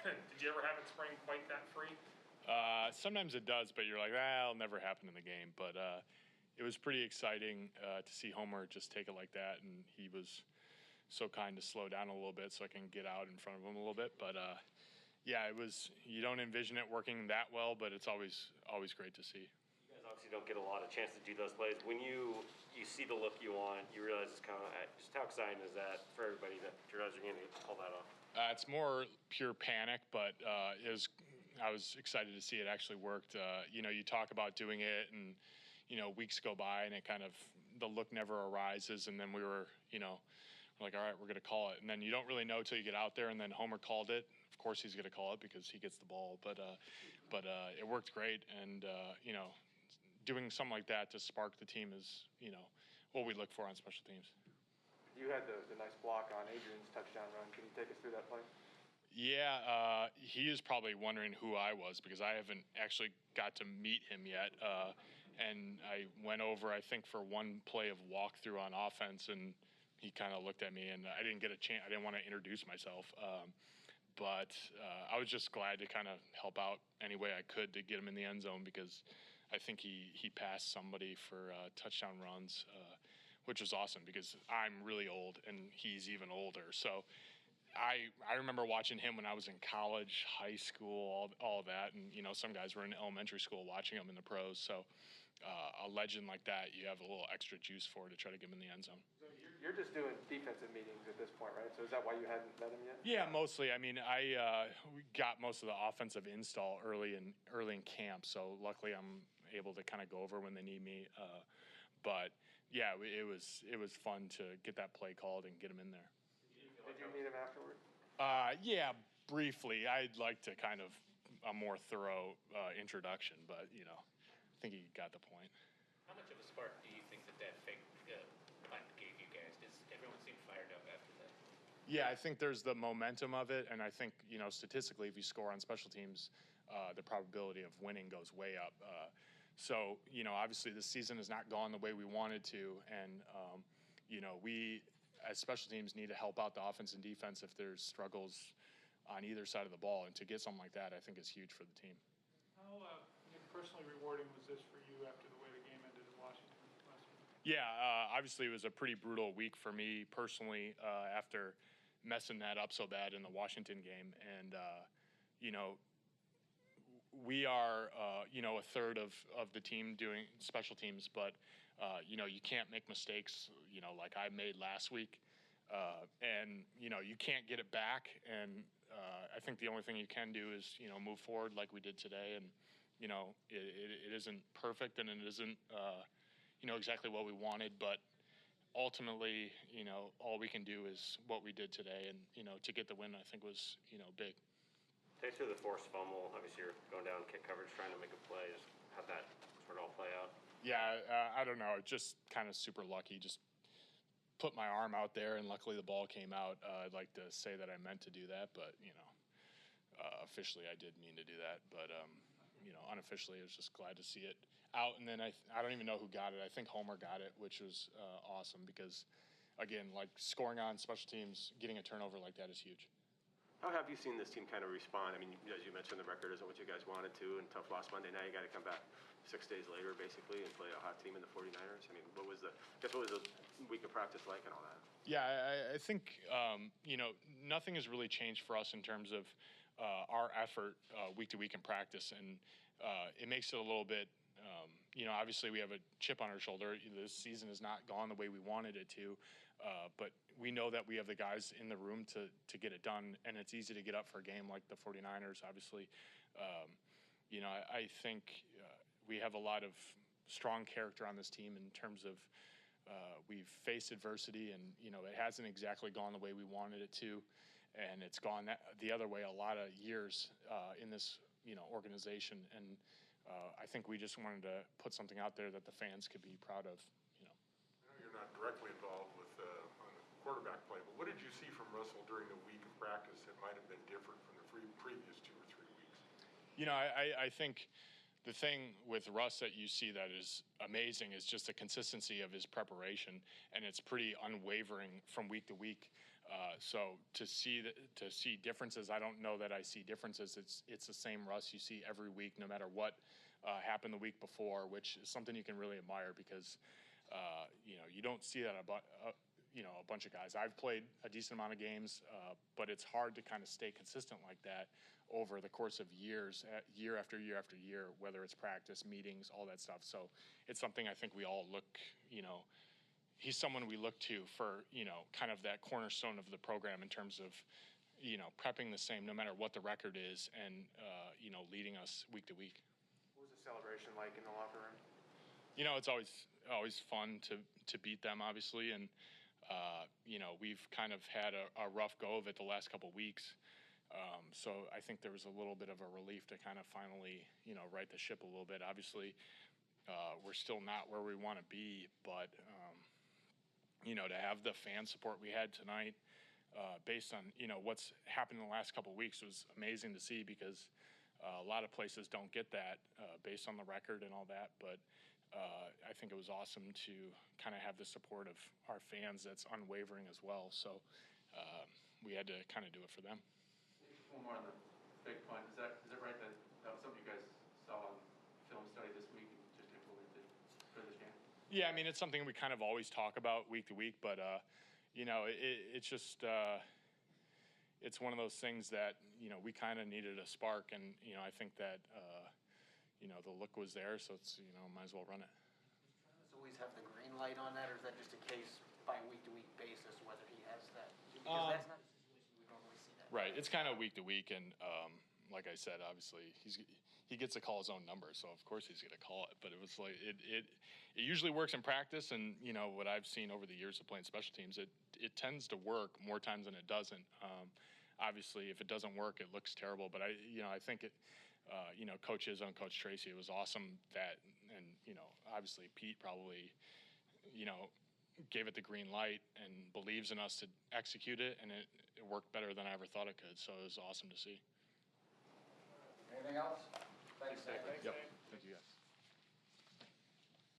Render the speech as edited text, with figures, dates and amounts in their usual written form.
Did you ever have it spring quite that free? Sometimes it does, but you're like, it'll never happen in the game. But it was pretty exciting to see Homer just take it like that, and he was so kind to slow down a little bit so I can get out in front of him a little bit. But yeah, it was. You don't envision it working that well, but it's always great to see. You guys obviously don't get a lot of chance to do those plays. When you see the look you want, you realize it's kind of just how exciting is that for everybody that you guys are going to pull that off? It's more pure panic, but I was excited to see it actually worked. You talk about doing it, and weeks go by, and it kind of the look never arises, and then we're like, all right, we're going to call it, and then you don't really know till you get out there, and then Homer called it. Of course, he's going to call it because he gets the ball, but it worked great, and doing something like that to spark the team is what we look for on special teams. You had the nice block on Adrian's touchdown run. Can you take us through that play? Yeah, he is probably wondering who I was because I haven't actually got to meet him yet. And I went over, I think, for one play of walkthrough on offense, and he kind of looked at me, and I didn't get a chance. I didn't want to introduce myself. But I was just glad to kind of help out any way I could to get him in the end zone because I think he passed somebody for touchdown runs, which was awesome because I'm really old and he's even older. So I remember watching him when I was in college, high school, all of that. And, some guys were in elementary school watching him in the pros. So a legend like that, you have a little extra juice for to try to get him in the end zone. So you're just doing defensive meetings at this point, right? So is that why you hadn't met him yet? Yeah, mostly. I mean, we got most of the offensive install early in camp. So luckily I'm able to kind of go over when they need me. But, yeah, it was fun to get that play called and get him in there. Did you meet him afterward? Yeah, briefly. I'd like to kind of a more thorough introduction, but, I think he got the point. How much of a spark do you think that fake punt gave you guys? Does everyone seem fired up after that? Yeah, I think there's the momentum of it, and I think, statistically, if you score on special teams, the probability of winning goes way up. So, obviously this season has not gone the way we wanted to, and, we as special teams need to help out the offense and defense if there's struggles on either side of the ball, and to get something like that I think is huge for the team. How personally rewarding was this for you after the way the game ended in Washington last week? Yeah, obviously it was a pretty brutal week for me personally after messing that up so bad in the Washington game, and we are a third of the team doing special teams, but you can't make mistakes like I made last week, and you can't get it back, and I think the only thing you can do is move forward like we did today, and it isn't perfect and it isn't exactly what we wanted, but ultimately all we can do is what we did today, and to get the win I think was big. Take us through the forced fumble. Obviously, you're going down kick coverage, trying to make a play. Just how'd that sort of all play out? Yeah, I don't know. Just kind of super lucky. Just put my arm out there, and luckily the ball came out. I'd like to say that I meant to do that, but officially I did mean to do that. But unofficially, I was just glad to see it out. And then I don't even know who got it. I think Homer got it, which was awesome because, again, like scoring on special teams, getting a turnover like that is huge. How have you seen this team kind of respond? I mean, as you mentioned, the record isn't what you guys wanted to, and tough loss Monday night. You got to come back 6 days later, basically, and play a hot team in the 49ers. I mean, what was the week of practice like and all that? Yeah, I think, nothing has really changed for us in terms of our effort week to week in practice, and it makes it a little bit, obviously we have a chip on our shoulder. This season has not gone the way we wanted it to, but we know that we have the guys in the room to get it done, and it's easy to get up for a game like the 49ers, obviously. I think we have a lot of strong character on this team in terms of we've faced adversity, and, it hasn't exactly gone the way we wanted it to, and it's gone the other way a lot of years in this, organization, and I think we just wanted to put something out there that the fans could be proud of. I know you're not directly involved with on the quarterback play, but what did you see from Russell during the week of practice that might have been different from the previous 2 or 3 weeks? I think the thing with Russ that you see that is amazing is just the consistency of his preparation, and it's pretty unwavering from week to week. So to see differences, I don't know that I see differences. It's the same Russ you see every week, no matter what happened the week before, which is something you can really admire because you don't see that about a bunch of guys. I've played a decent amount of games, but it's hard to kind of stay consistent like that over the course of years, year after year after year, whether it's practice, meetings, all that stuff. So it's something I think we all look, he's someone we look to for, kind of that cornerstone of the program in terms of, prepping the same no matter what the record is and, leading us week to week. What was the celebration like in the locker room? It's always fun to beat them, obviously. And, we've kind of had a rough go of it the last couple of weeks. So I think there was a little bit of a relief to kind of finally, right the ship a little bit. Obviously, we're still not where we want to be, but, to have the fan support we had tonight, based on, what's happened in the last couple of weeks was amazing to see because a lot of places don't get that based on the record and all that. But I think it was awesome to kind of have the support of our fans that's unwavering as well. So we had to kind of do it for them. One more on the big punt. Is it right that was something you guys saw on film study this week and just implemented for this game? Yeah, I mean, it's something we kind of always talk about week to week, but, it's just, it's one of those things that, we kind of needed a spark, and, I think that, the look was there, so it's, might as well run it. Does always have the green light on that, or is that just a case by week-to-week basis, whether he has that? Because that's not a situation we normally see that. Right, it's kind of week to week, and like I said, obviously he gets to call his own number, so of course he's going to call it. But it was like it usually works in practice, and what I've seen over the years of playing special teams, it tends to work more times than it doesn't. Obviously, if it doesn't work, it looks terrible. But I think it. Coach Izzo and Coach Tracy, it was awesome that, and obviously Pete probably, gave it the green light and believes in us to execute it, and it worked better than I ever thought it could. So it was awesome to see. Anything else? Thanks, Dave. Yep. Thank you guys.